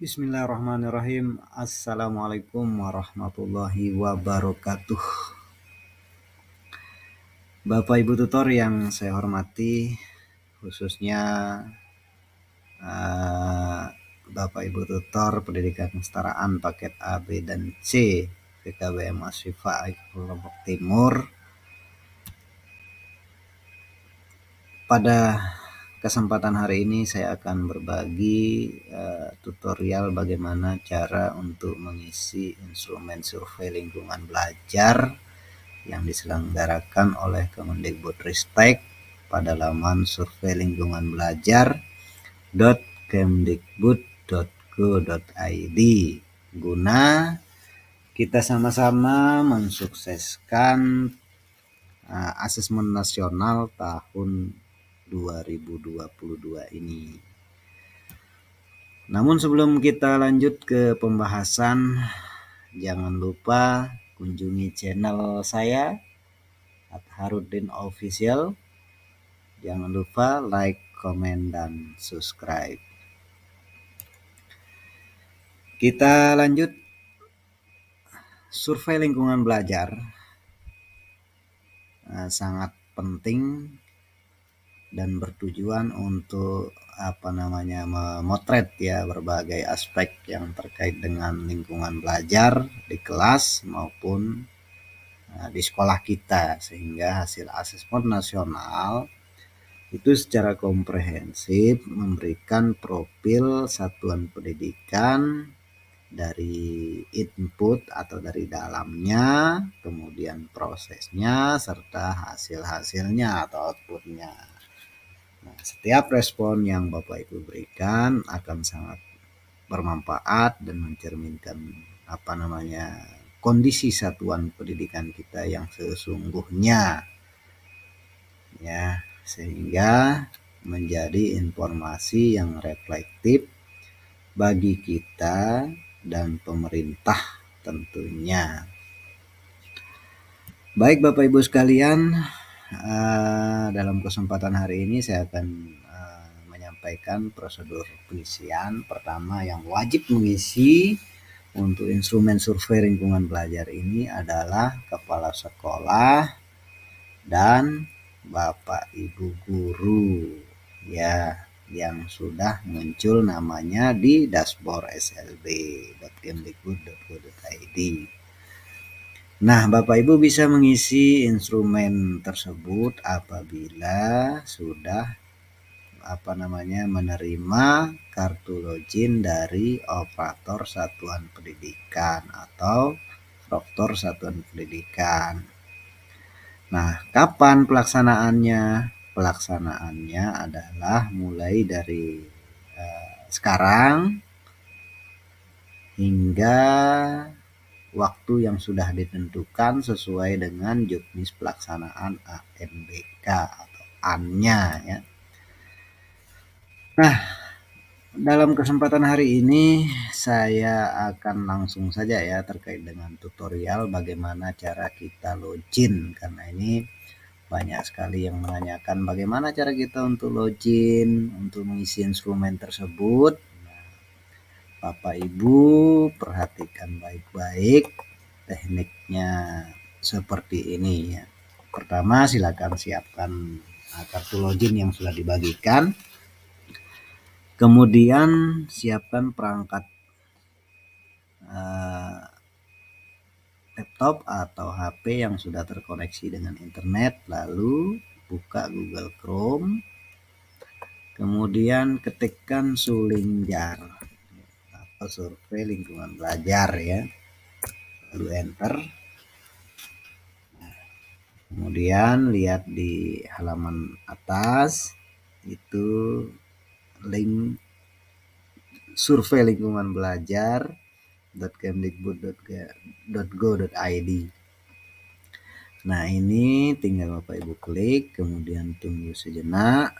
Bismillahirrahmanirrahim. Assalamualaikum warahmatullahi wabarakatuh. Bapak Ibu tutor yang saya hormati, khususnya Bapak Ibu tutor pendidikan kesetaraan paket A, B, dan C PKBM Ashifa Lombok Timur. Pada kesempatan hari ini saya akan berbagi tutorial bagaimana cara untuk mengisi instrumen survei lingkungan belajar yang diselenggarakan oleh Kemendikbudristek pada laman survei lingkungan belajar.kemdikbud.go.id guna kita sama-sama mensukseskan asesmen nasional tahun 2022 ini. Namun sebelum kita lanjut ke pembahasan, jangan lupa kunjungi channel saya @harudin official. Jangan lupa like, komen, dan subscribe. Kita lanjut. Survei lingkungan belajar sangat penting dan bertujuan untuk memotret ya berbagai aspek yang terkait dengan lingkungan belajar di kelas maupun di sekolah kita, sehingga hasil asesmen nasional itu secara komprehensif memberikan profil satuan pendidikan dari input atau dari dalamnya, kemudian prosesnya, serta hasil-hasilnya atau outputnya. Nah, setiap respon yang Bapak Ibu berikan akan sangat bermanfaat dan mencerminkan kondisi satuan pendidikan kita yang sesungguhnya, ya, sehingga menjadi informasi yang reflektif bagi kita dan pemerintah tentunya. Baik Bapak Ibu sekalian, dalam kesempatan hari ini saya akan menyampaikan prosedur pengisian. Pertama, yang wajib mengisi untuk instrumen survei lingkungan belajar ini adalah kepala sekolah dan Bapak Ibu guru, ya, yang sudah muncul namanya di dashboard slb.kemdikbud.go.id. Nah, Bapak Ibu bisa mengisi instrumen tersebut apabila sudah menerima kartu login dari operator satuan pendidikan atau proktor satuan pendidikan. Nah, kapan pelaksanaannya? Pelaksanaannya adalah mulai dari sekarang hingga waktu yang sudah ditentukan sesuai dengan juknis pelaksanaan AMBK atau AN-nya, ya. Nah, dalam kesempatan hari ini saya akan langsung saja ya terkait dengan tutorial bagaimana cara kita login, karena ini banyak sekali yang menanyakan bagaimana cara kita untuk login, untuk mengisi instrumen tersebut. Bapak Ibu perhatikan baik-baik tekniknya seperti ini ya. Pertama, silakan siapkan kartu login yang sudah dibagikan. Kemudian siapkan perangkat laptop atau HP yang sudah terkoneksi dengan internet, lalu buka Google Chrome. Kemudian ketikkan Sulinjar atau survei lingkungan belajar ya. Lalu enter. Kemudian lihat di halaman atas itu link survei lingkungan belajar.kemdikbud.go.id. Nah, ini tinggal Bapak Ibu klik, kemudian tunggu sejenak.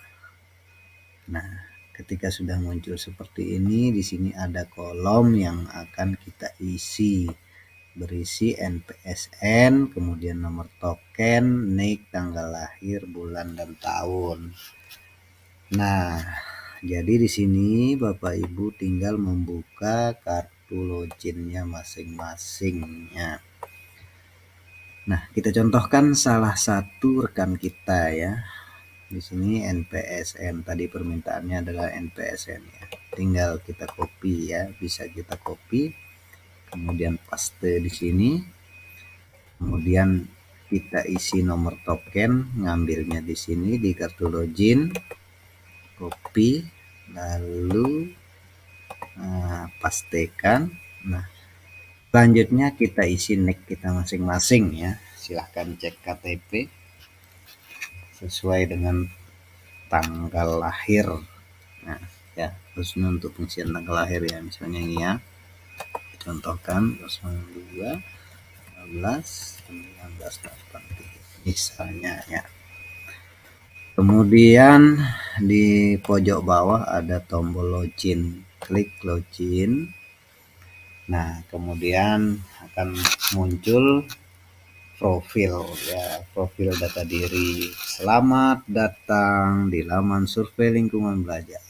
Nah, ketika sudah muncul seperti ini, di sini ada kolom yang akan kita isi, berisi NPSN, kemudian nomor token, NIK, tanggal lahir, bulan, dan tahun. Nah, jadi di sini Bapak Ibu tinggal membuka kartu loginnya masing-masing ya. Nah, kita contohkan salah satu rekan kita ya. Di sini NPSN, tadi permintaannya adalah NPSN ya. Tinggal kita copy ya, bisa kita copy, kemudian paste di sini. Kemudian kita isi nomor token, ngambilnya di sini di kartu login, copy, lalu pastekan. Nah, selanjutnya kita isi nick kita masing-masing ya. Silahkan cek KTP sesuai dengan tanggal lahir. Nah, ya, khususnya untuk pengisian tanggal lahir ya, misalnya ini ya. Contohkan 02 15 1983 misalnya ya. Kemudian di pojok bawah ada tombol login, klik login. Nah, kemudian akan muncul profil ya, profil data diri. Selamat datang di laman survei lingkungan belajar.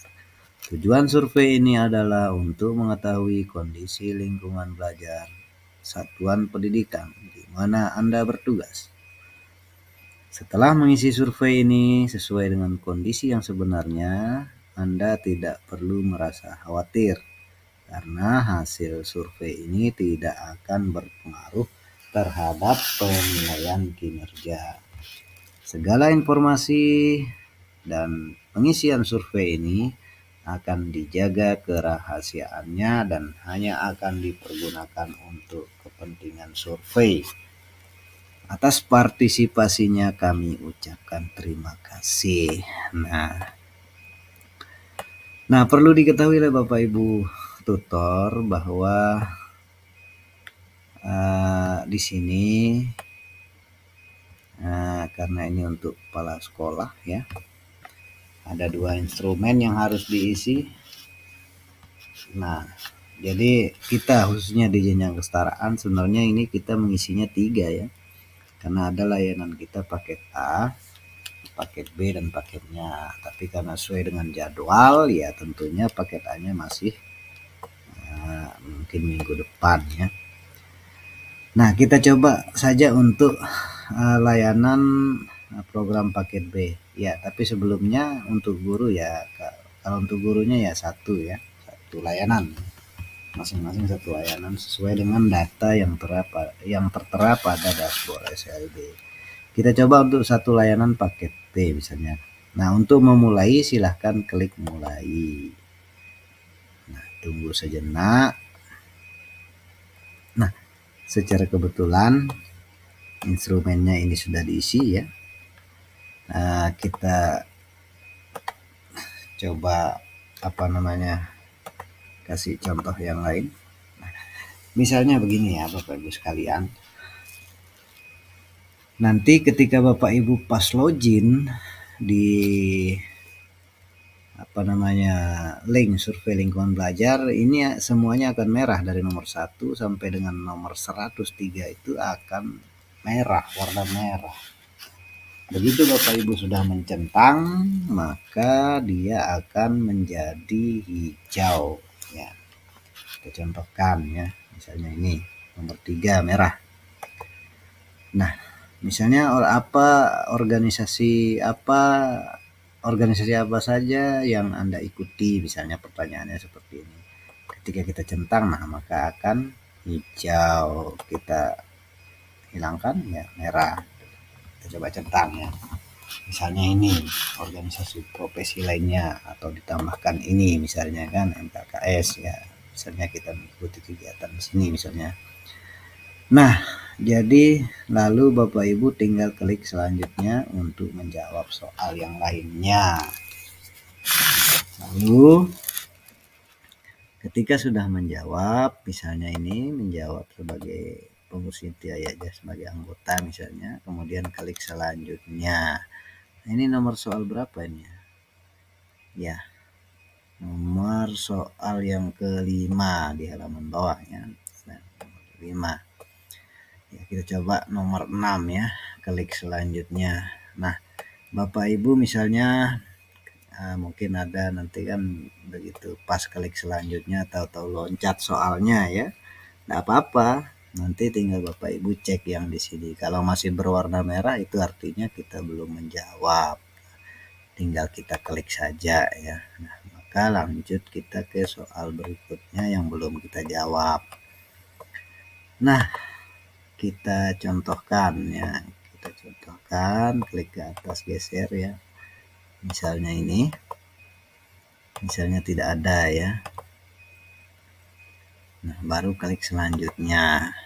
Tujuan survei ini adalah untuk mengetahui kondisi lingkungan belajar satuan pendidikan di mana Anda bertugas. Setelah mengisi survei ini sesuai dengan kondisi yang sebenarnya, Anda tidak perlu merasa khawatir karena hasil survei ini tidak akan berpengaruh terhadap penilaian kinerja. Segala informasi dan pengisian survei ini akan dijaga kerahasiaannya dan hanya akan dipergunakan untuk kepentingan survei. Atas partisipasinya kami ucapkan terima kasih. Nah, perlu diketahui oleh Bapak Ibu tutor bahwa di sini karena ini untuk kepala sekolah ya, ada 2 instrumen yang harus diisi. Nah, jadi kita khususnya di jenjang kesetaraan sebenarnya ini kita mengisinya 3 ya, karena ada layanan kita paket A, paket B, dan paketnya. Tapi karena sesuai dengan jadwal ya tentunya paket A-nya masih mungkin minggu depan ya. Nah, kita coba saja untuk layanan program paket B ya, tapi sebelumnya untuk guru ya, kalau untuk gurunya ya satu layanan, masing-masing satu layanan sesuai dengan data yang tertera pada dashboard SLB. Kita coba untuk satu layanan paket B misalnya. Nah, untuk memulai silahkan klik mulai. Nah, tunggu sejenak. Nah, secara kebetulan instrumennya ini sudah diisi ya. Kita coba kasih contoh yang lain. Misalnya begini ya Bapak Ibu sekalian. Nanti ketika Bapak Ibu pas login di link survei lingkungan belajar, ini semuanya akan merah dari nomor 1 sampai dengan nomor 103 itu akan merah, warna merah. Begitu Bapak Ibu sudah mencentang, maka dia akan menjadi hijau ya. Kita contohkan ya, misalnya ini nomor 3 merah. Nah, misalnya organisasi apa saja yang Anda ikuti, misalnya pertanyaannya seperti ini. Ketika kita centang, nah maka akan hijau. Kita hilangkan ya, merah. Kita coba centang ya. Misalnya ini organisasi profesi lainnya, atau ditambahkan ini misalnya kan MKKS ya. Misalnya kita mengikuti kegiatan di sini misalnya. Nah, jadi lalu Bapak Ibu tinggal klik selanjutnya untuk menjawab soal yang lainnya. Lalu ketika sudah menjawab, misalnya ini menjawab sebagai pengurus inti ya, sebagai anggota misalnya, kemudian klik selanjutnya. Nah, ini nomor soal berapa ini ya? Nomor soal yang kelima di halaman bawahnya. Nah, nomor 5. Ya, kita coba nomor 6 ya, klik selanjutnya. Nah, Bapak Ibu misalnya mungkin ada nanti kan begitu pas klik selanjutnya tahu-tahu loncat soalnya ya. Nggak apa-apa, nanti tinggal Bapak Ibu cek yang di sini. Kalau masih berwarna merah itu artinya kita belum menjawab. Tinggal kita klik saja ya. Nah, maka lanjut kita ke soal berikutnya yang belum kita jawab. Nah, kita contohkan ya. Kita contohkan, klik ke atas geser ya. Misalnya ini. Misalnya tidak ada ya. Nah, baru klik selanjutnya.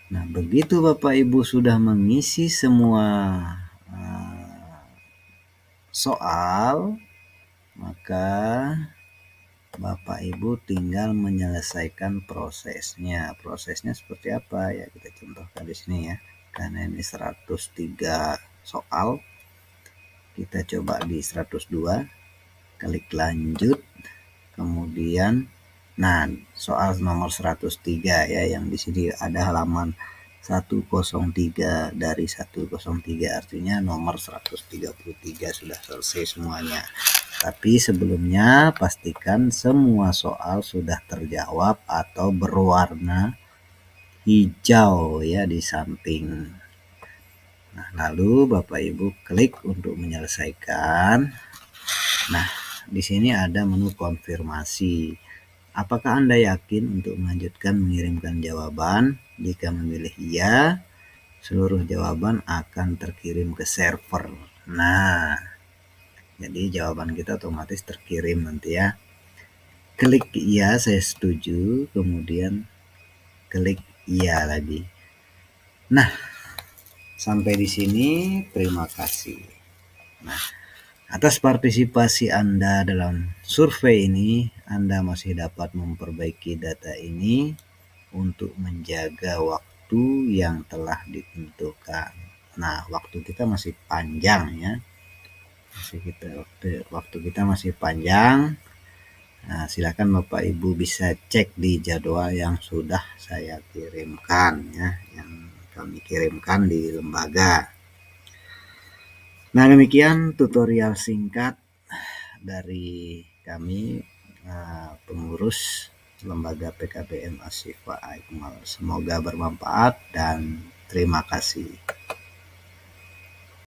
Nah, begitu Bapak Ibu sudah mengisi semua soal, maka Bapak Ibu tinggal menyelesaikan prosesnya. Prosesnya seperti apa ya? Kita contohkan di sini ya. Karena ini 103 soal. Kita coba di 102. Klik lanjut. Kemudian nah, soal nomor 103 ya, yang di sini ada halaman 103 dari 103, artinya nomor 133 sudah selesai semuanya. Tapi sebelumnya pastikan semua soal sudah terjawab atau berwarna hijau ya di samping. Nah, lalu Bapak Ibu klik untuk menyelesaikan. Nah, di sini ada menu konfirmasi. Apakah Anda yakin untuk melanjutkan mengirimkan jawaban? Jika memilih iya, seluruh jawaban akan terkirim ke server. Nah, jadi jawaban kita otomatis terkirim nanti ya. Klik iya, saya setuju, kemudian klik iya lagi. Nah, sampai di sini terima kasih. Nah, atas partisipasi Anda dalam survei ini, Anda masih dapat memperbaiki data ini untuk menjaga waktu yang telah ditentukan. Nah, waktu kita masih panjang ya. Waktu kita masih panjang. Nah, silakan Bapak Ibu bisa cek di jadwal yang sudah saya kirimkan ya, yang kami kirimkan di lembaga. Nah, demikian tutorial singkat dari kami pengurus Lembaga PKBM Ashifa Aikmal. Semoga bermanfaat dan terima kasih.